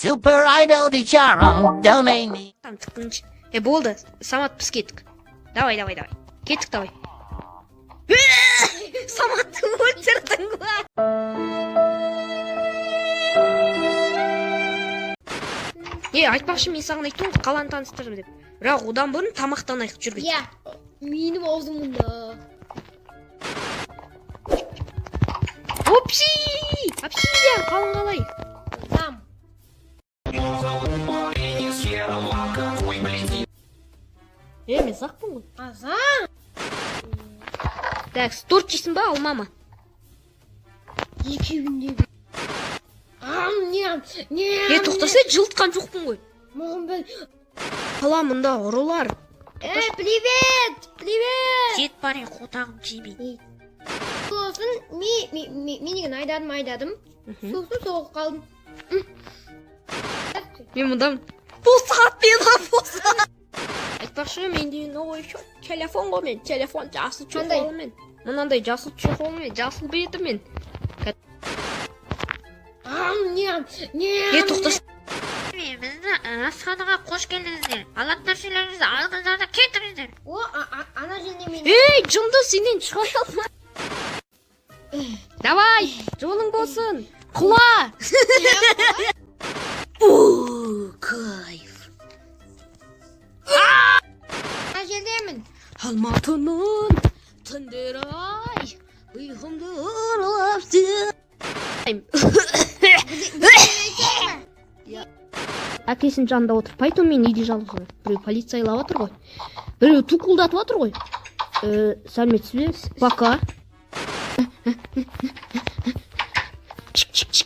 Super Idol Dicharo, donate me. Там тыккынчы. Болды. Самат біз кеттік. Давай. Кеттік давай. Саматты өлтірдің ғой. Айтпақшы мен саған айттым ғой қаланы таныстырдым деп. Бірақ одан бұрын тамақтанайық жүрген. Иә, менің аузым мұнда. Обсидиан қалың қалай? Там. Мен сақпын ғой. Азан. Так, торт жейсің ба, алма ма? Екеуінде. Не. Тоқтаса жылтқан жоқпын ғой. Маған бір... Қала мұнда ұрылар. Привет. Жет бар қотағым жебей. Сосын, мен айдадым. Сосын соғып қалдым. Мен мұндамын. Бұл сағат болса. Айтпақшы, менде новый телефон ғой мен. Телефон жасыл чехолмен. Мынандай жасыл чехолмен, жасыл бетімен. Тоқтас. Бізді асханаға қош келдіңіздер. Алатын нәрселеріңізді алыңыздар да кетіңіздер. Ана жерде мен... жынды сенен шығай алма. Давай, жолың болсын. Құла. Кайф. Ана жердемін. Алматының түндері ай, ұйқымды ұрлапты. Әкесінің жанында отырпайды, мен үйде жалғыз ғой. Біреу полицейлап отыр ғой. Біреу тұқылдатып отыр ғой. Сәлеметсіз бе? Пока. Чик.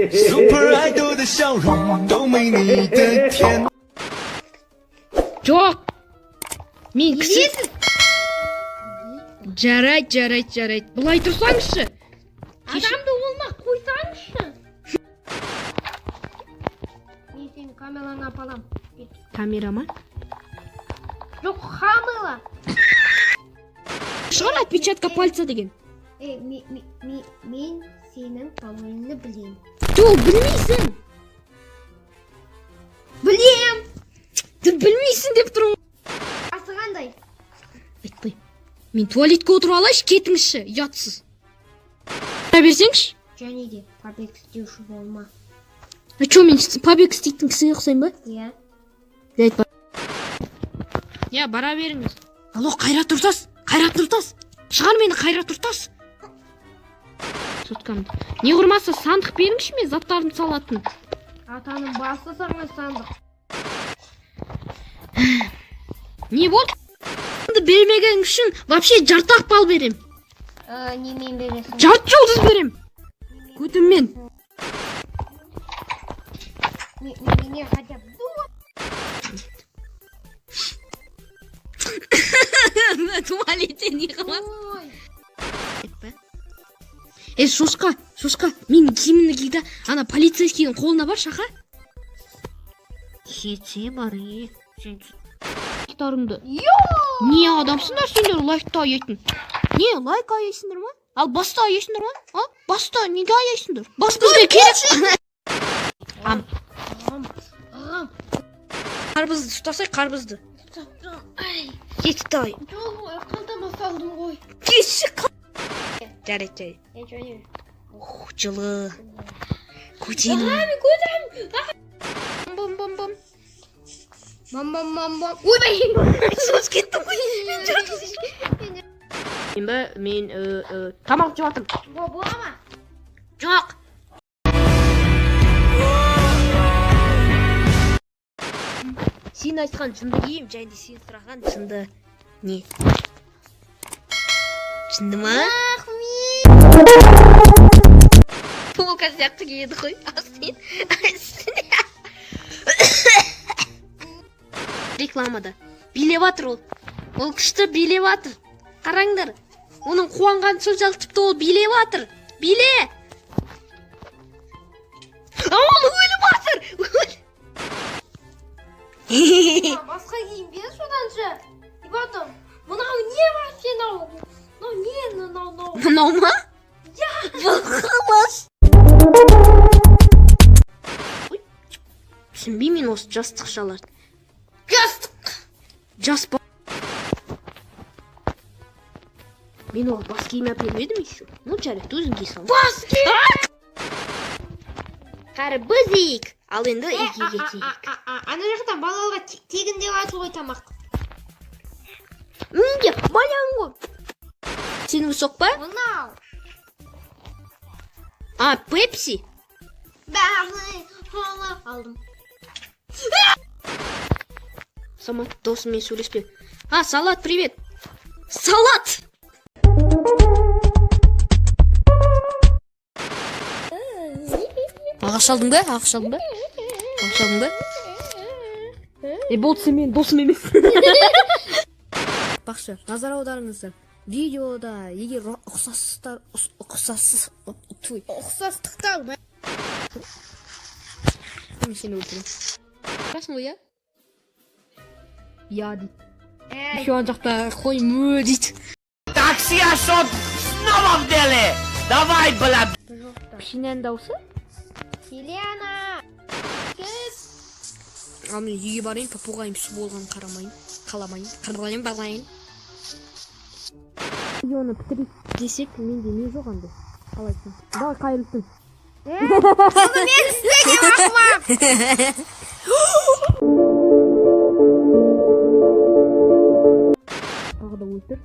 Super Idol 的笑容都没你的甜。 Жоқ. Мен кісі... Жарайды. Бұлай тұрсаңызшы. Адамды олмақ қойсаңызшы. Мен сені камераны апалам. Камера ма? Жоқ, хамыла. Шығар отпечатка пальца деген. Мен сенің пароліңді білем. Жоқ, білмейсің. Білем. Ты білмейсің деп тұрмын. Асығандай. Айтпай. Мен туалетке отырып алайшы, кетіңізші, ұятсыз. Қара берсеңші. Және де побег істеуші болма. Чо, мен побег істейтін кісіге ұқсаймын ба? Иә. Айтпа. Я, бара беріңіз. Алло, Қайрат Нұртас. Шығар мені Қайрат Нұртас. Соткам. Не құрмаса сандық беріңші мен заттарын салатын. Атаның басы саңыз сандық. Не болды? Бермеген үшін вообще жартақ бал берем. Немен бересің? Жарт жұлдыз берем. Көтіммен. Мене хотя бы... Туалетте не қыласың? Шошқа, мен киімімді киді, ана полицейскийдің қолына бар шақа. Кетсе бар, лайктарыңды. Не адамсыңдар сендер лайкта аяйтын? Не, лайк аяйсыңдар ма? Ал баста аяйсыңдар ма? Баста, неге аяйсыңдар? Бас бізге керек. Қарбызды, тұтасай қарбызды. Кетті ай. Қалтама салдым ғой. Кетші қал. Жарайды. Жылы. Көтем. Бам. Ойбай. Сөз кеттім ғой. Мен тамақ жеп жатырмын. Бола ма? Жоқ. Сен айтқан жынды киім, және сен сұраған жынды не? Жынды ма? Толка сияқты киеді ғой. Рекламада. Билеп атыр ол. Ол күшті билеп атыр. Қараңдар. Оның қуанған соншалық тіпті ол билеп атыр. Биле! Ол өліп атыр. Басқа киім бер соданшы. И потом, мынау не вообще мынау? Мынау не? Мынау ма? жастық шалады. Жастық. Жас ба. Мен ол бас киім әпермедім еще. Ну, жарайды, өзің ки сал. Бас киім. Қарбызик. Ал енді егеге тейік. Ана жақтан балаларға тегін деп айту ғой тамақ. Менде балаң ғой. Сен высок па? Мынау. А, Пепси. Бәрі алдым. Самат, досыммен сөйлеспе. А, Салат, привет. Салат! Ағаш алдың ба? Ағаш алдың ба? Ағаш алдың ба? Болды сен досым емес. Бақшы, назар аударыңыздар. Видеода егер ұқсастықтар мен сені өлтірем. Расың ғой, я? Я дейді. Еще ан жақта қой мө дейді. Такси ашот снова в деле. Давай, блядь. Пішінен даусы? Селена. Ал мен үйге барайын, попуғайым су болған қаламайын. Видеоны бітірейік десек, менде не жоқ андай. Қалайсың? Давай қайырлысың. Оны мен істеген ақымақ. Тағы да өлтір.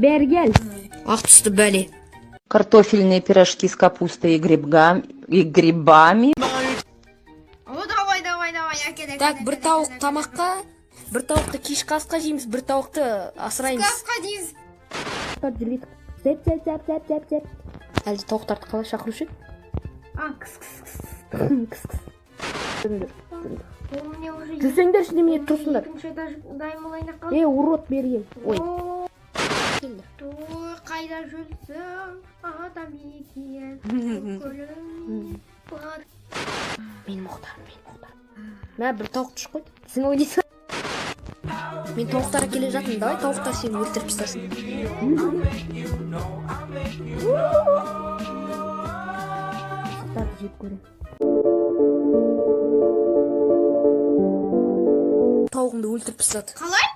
Бәрі кел. Ақ түсті бәле. Картофельные пирожки с капустой и грибами. О, давай, әкелек. Так, бір тауық тамаққа, бір тауықты кешкі асқа жейміз, бір тауықты асыраймыз. Касқа дейіз. Сәп. Әлде тауықтарды қалай шақырушы? Жүрсеңдер ішінде мені тұрсыңдар. Урод берген. Ой. Қайда жүрсің, адам екен. Мен Мұхтар. Мә, бір тауық түш қойды. Сен ойнайсың. Мен тауықтарға келе жатырмын, давай тауықтар сені өлтіріп тастасын. Тауықтарды жеп көрем. Тауығымды өлтіріп тастады. Қалай?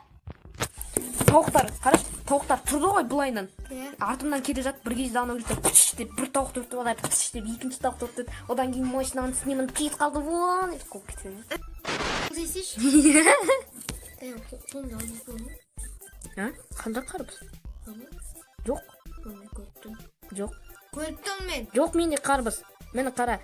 Тауықтар, қараш, тауықтар тұрды ғой бұлайынан. Артымнан келе жатып, бір кезде ана өлтіріп пүтш деп, бір тауықты өлтіріп, одан пүтш деп, екінші тауықты өлтіріп, одан кейін машинаның үстінен киіз қалды, вон, деп қойып кетеді. Қандай қарбыз? Жоқ. Көрттім мен. Жоқ менде қарбыз. Мені қара.